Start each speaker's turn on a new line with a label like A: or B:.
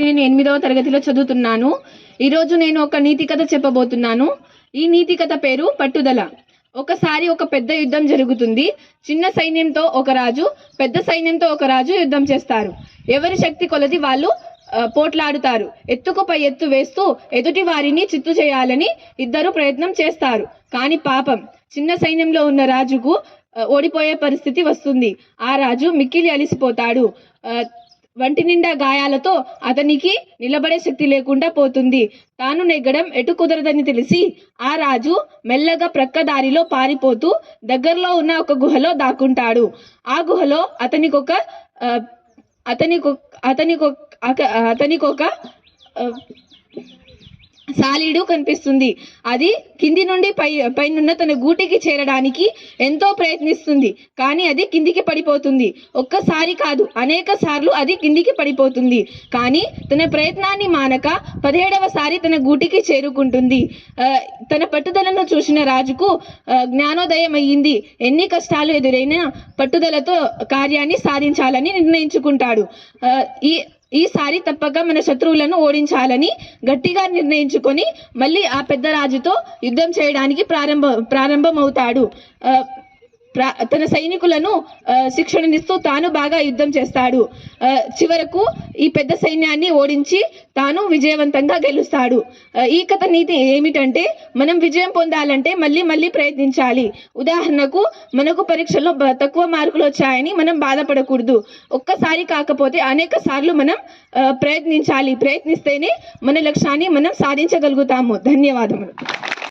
A: నేను 8వ తరగతిలో చదువుతున్నాను. ఈరోజు నేను ఒక నీతి కథ చెప్పబోతున్నాను. ఈ నీతి కథ పేరు పట్టుదల. ఒకసారి ఒక పెద్ద యుద్ధం జరుగుతుంది. చిన్న సైన్యంతో ఒక రాజు, పెద్ద సైన్యంతో ఒక రాజు యుద్ధం చేస్తారు. ఎవరి శక్తి కొలది వాళ్ళు పోట్లాడుతారు. ఎత్తుకు పై ఎత్తు వేస్తూ ఎదుటి వారిని చిత్తు చేయాలని ఇద్దరు ప్రయత్నం చేస్తారు. కానీ పాపం చిన్న సైన్యంలో ఉన్న రాజుకు ఓడిపోయే పరిస్థితి వస్తుంది. ఆ రాజు మిక్కిలి అలిసిపోతాడు. వంటి నిండా గాయాలతో అతనికి నిలబడే శక్తి లేకుండా పోతుంది. తాను నెగ్గడం ఎటు కుదరదని తెలిసి ఆ రాజు మెల్లగా ప్రక్క దారిలో పారిపోతూ దగ్గరలో ఉన్న ఒక గుహలో దాక్కుంటాడు. ఆ గుహలో అతనికొక సాలీడు కనిపిస్తుంది. అది కింది నుండి పైనున్న తన గూటికి చేరడానికి ఎంతో ప్రయత్నిస్తుంది. కానీ అది కిందికి పడిపోతుంది. ఒక్కసారి కాదు, అనేక సార్లు అది కిందికి పడిపోతుంది. కానీ తన ప్రయత్నాన్ని మానక 17వ సారి తన గూటికి చేరుకుంటుంది. తన పట్టుదలను చూసిన రాజుకు జ్ఞానోదయం అయ్యింది. ఎన్ని కష్టాలు ఎదురైనా పట్టుదలతో కార్యాన్ని సాధించాలని నిర్ణయించుకుంటాడు. ఈసారి తప్పక మన శత్రువులను ఓడించాలని గట్టిగా నిర్ణయించుకొని మళ్ళీ ఆ పెద్ద రాజుతో యుద్ధం చేయడానికి ప్రారంభమవుతాడు. తన సైనికులను శిక్షణనిస్తూ తాను బాగా యుద్ధం చేస్తాడు. చివరకు ఈ పెద్ద సైన్యాన్ని ఓడించి తాను విజయవంతంగా గెలుస్తాడు. ఈ కథ నీతి ఏమిటంటే, మనం విజయం పొందాలంటే మళ్ళీ ప్రయత్నించాలి. ఉదాహరణకు, మనకు పరీక్షలో తక్కువ మార్కులు వచ్చాయని మనం బాధపడకూడదు. ఒక్కసారి కాకపోతే అనేక సార్లు మనం ప్రయత్నించాలి. ప్రయత్నిస్తేనే మన లక్ష్యాన్ని మనం సాధించగలుగుతాము. ధన్యవాదములు.